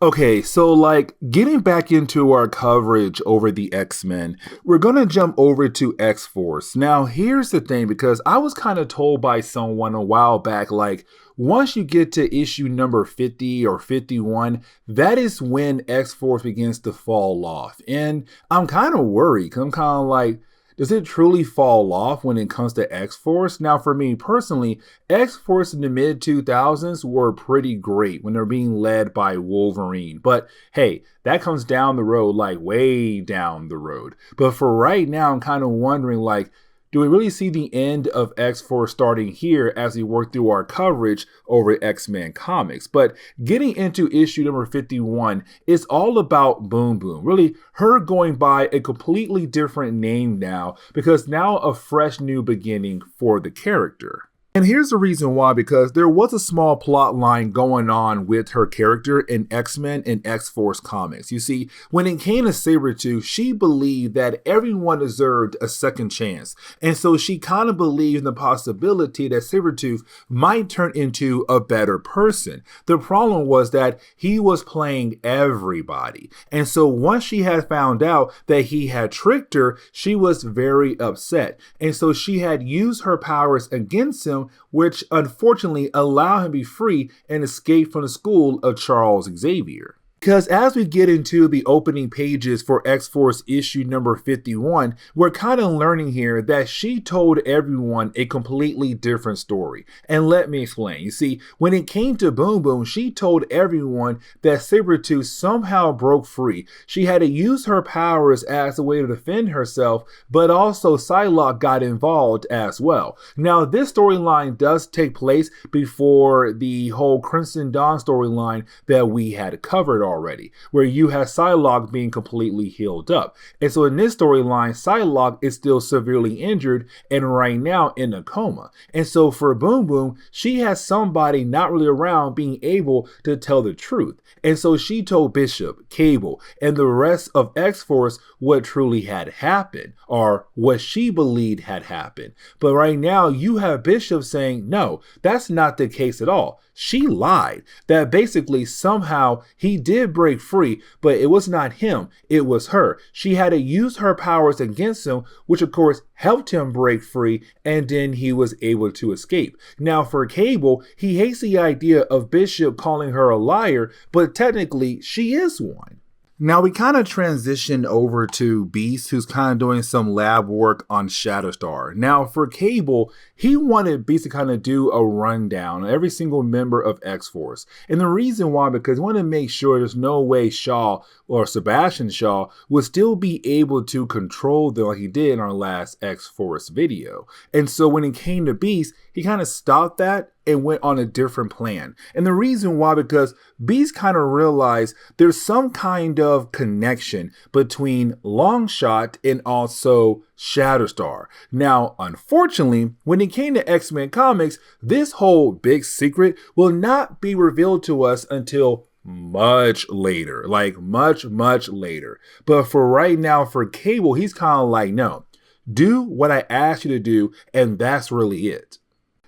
Okay, so like getting back into our coverage over the X-Men, we're going to jump over to X-Force. Now, here's the thing, because I was kind of told by someone a while back, like, once you get to issue number 50 or 51, that is when X-Force begins to fall off. And I'm kind of worried, 'cause I'm kind of like, does it truly fall off when it comes to X-Force? Now, for me personally, X-Force in the mid 2000s were pretty great when they're being led by Wolverine. But hey, that comes down the road, like way down the road. But for right now, I'm kind of wondering, like, do we really see the end of X-Force starting here as we work through our coverage over X-Men comics? But getting into issue number 51 is all about Boom Boom. Really, her going by a completely different name now, because now a fresh new beginning for the character. And here's the reason why, because there was a small plot line going on with her character in X-Men and X-Force comics. You see, when it came to Sabretooth, she believed that everyone deserved a second chance. And so she kind of believed in the possibility that Sabretooth might turn into a better person. The problem was that he was playing everybody. And so once she had found out that he had tricked her, she was very upset. And so she had used her powers against him, which unfortunately allowed him to be free and escape from the school of Charles Xavier. Because as we get into the opening pages for X-Force issue number 51, we're kind of learning here that she told everyone a completely different story. And let me explain. You see, when it came to Boom Boom, she told everyone that Sabretooth somehow broke free. She had to use her powers as a way to defend herself, but also Psylocke got involved as well. Now, this storyline does take place before the whole Crimson Dawn storyline that we had covered already, where you have Psylocke being completely healed up. And so in this storyline, Psylocke is still severely injured and right now in a coma. And so for Boom Boom, she has somebody not really around being able to tell the truth. And so she told Bishop, Cable, and the rest of X-Force what truly had happened, or what she believed had happened. But right now you have Bishop saying, no, that's not the case at all. She lied, that basically somehow he did break free, but it was not him, it was her. She had to use her powers against him, which of course helped him break free, and then he was able to escape. Now for Cable, he hates the idea of Bishop calling her a liar, but technically she is one. Now we kind of transitioned over to Beast, who's kind of doing some lab work on Shatterstar. Now for Cable, he wanted Beast to kind of do a rundown on every single member of X-Force. And the reason why, because he wanted to make sure there's no way Shaw or Sebastian Shaw would still be able to control them like he did in our last X-Force video. And so when it came to Beast, he kind of stopped that and went on a different plan. And the reason why, because Beast kind of realized there's some kind of connection between Longshot and also Shatterstar. Now, unfortunately, when it came to X-Men comics, this whole big secret will not be revealed to us until much later, like much later. But for right now, for Cable, he's kind of like, no, do what I asked you to do, and that's really it.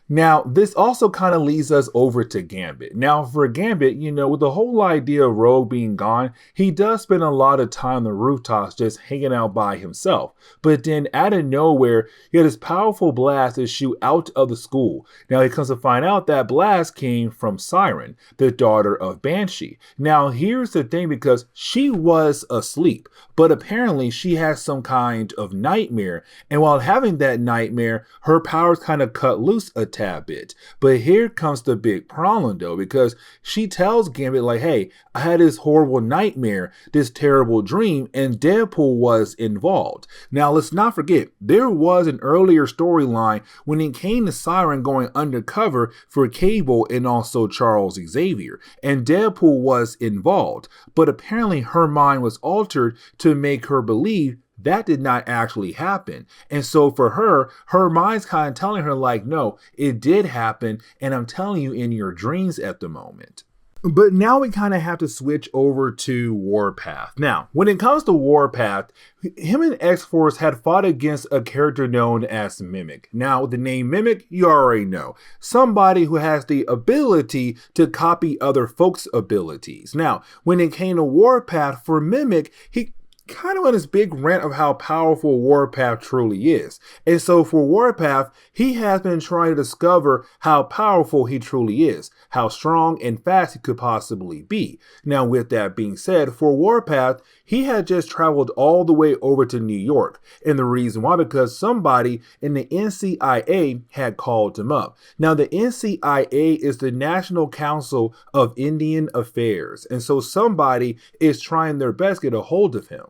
Now, this also kind of leads us over to Gambit. Now, for Gambit, you know, with the whole idea of Rogue being gone, he does spend a lot of time on the rooftops just hanging out by himself. But then out of nowhere, he had this powerful blast to shoot out of the school. Now, he comes to find out that blast came from Siren, the daughter of Banshee. Now, here's the thing, because she was asleep, but apparently she has some kind of nightmare. And while having that nightmare, her powers kind of cut loose a tad bit. But here comes the big problem though, because she tells Gambit like, hey, I had this horrible nightmare, this terrible dream, and Deadpool was involved. Now let's not forget, there was an earlier storyline when it came to Siren going undercover for Cable and also Charles Xavier, and Deadpool was involved. But apparently her mind was altered to make her believe that did not actually happen. And so for her, her mind's kind of telling her like, no, it did happen, and I'm telling you in your dreams at the moment. But now we kind of have to switch over to Warpath. Now, when it comes to Warpath, him and X-Force had fought against a character known as Mimic. Now, the name Mimic, you already know. Somebody who has the ability to copy other folks' abilities. Now, when it came to Warpath, for Mimic, he kind of on this big rant of how powerful Warpath truly is. And so for Warpath, he has been trying to discover how powerful he truly is, how strong and fast he could possibly be. Now, with that being said, for Warpath, he had just traveled all the way over to New York. And the reason why, because somebody in the NCIA had called him up. Now, the NCIA is the National Council of Indian Affairs. And so somebody is trying their best to get a hold of him.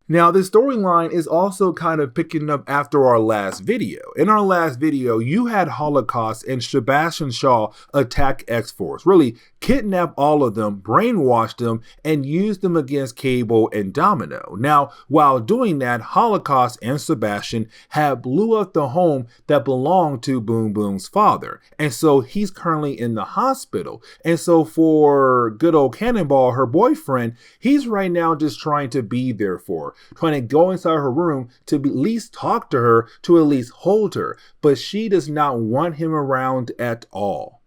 Now, this storyline is also kind of picking up after our last video. In our last video, you had Holocaust and Sebastian Shaw attack X-Force, really kidnap all of them, brainwash them, and use them against Cable and Domino. Now, while doing that, Holocaust and Sebastian had blew up the home that belonged to Boom Boom's father. And so he's currently in the hospital. And so for good old Cannonball, her boyfriend, he's right now just trying to be there for her, trying to go inside her room to at least talk to her, to at least hold her. But she does not want him around at all.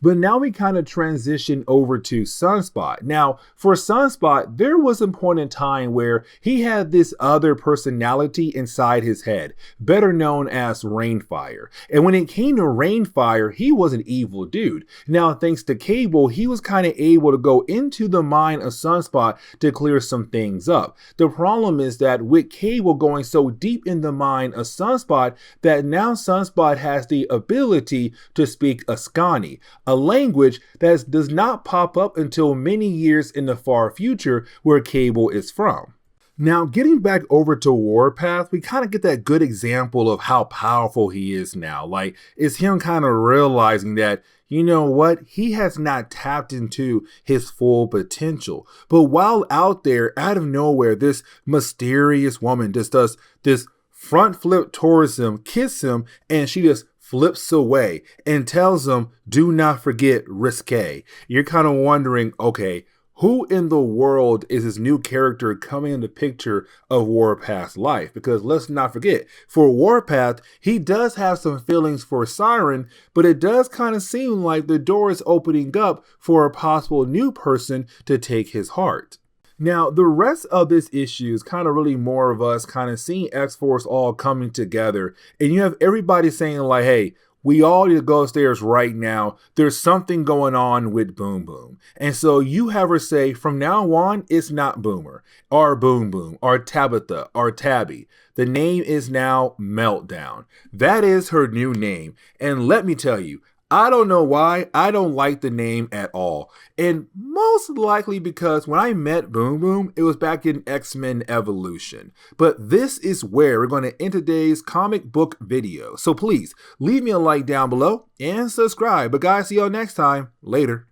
But now we kind of transition over to Sunspot. Now, for Sunspot, there was a point in time where he had this other personality inside his head, better known as Rainfire. And when it came to Rainfire, he was an evil dude. Now, thanks to Cable, he was kind of able to go into the mind of Sunspot to clear some things up. The problem is that with Cable going so deep in the mind of Sunspot, that now Sunspot has the ability to speak Askani, a language that does not pop up until many years in the far future where Cable is from. Now, getting back over to Warpath, we kind of get that good example of how powerful he is now. Like, it's him kind of realizing that, you know what, he has not tapped into his full potential. But while out there, out of nowhere, this mysterious woman just does this front flip towards him, kiss him, and she just flips away and tells him, do not forget risque. You're kind of wondering, okay, who in the world is this new character coming in the picture of Warpath's life? Because let's not forget, for Warpath, he does have some feelings for Siren, but it does kind of seem like the door is opening up for a possible new person to take his heart. Now, the rest of this issue is kind of really more of us kind of seeing X-Force all coming together. And you have everybody saying like, hey, we all need to go upstairs right now. There's something going on with Boom Boom. And so you have her say, from now on, it's not Boomer, or Boom Boom, or Tabitha, or Tabby. The name is now Meltdown. That is her new name. And let me tell you, I don't know why, I don't like the name at all. And most likely because when I met Boom Boom, it was back in X-Men Evolution. But this is where we're going to end today's comic book video. So please, leave me a like down below and subscribe. But guys, see y'all next time. Later.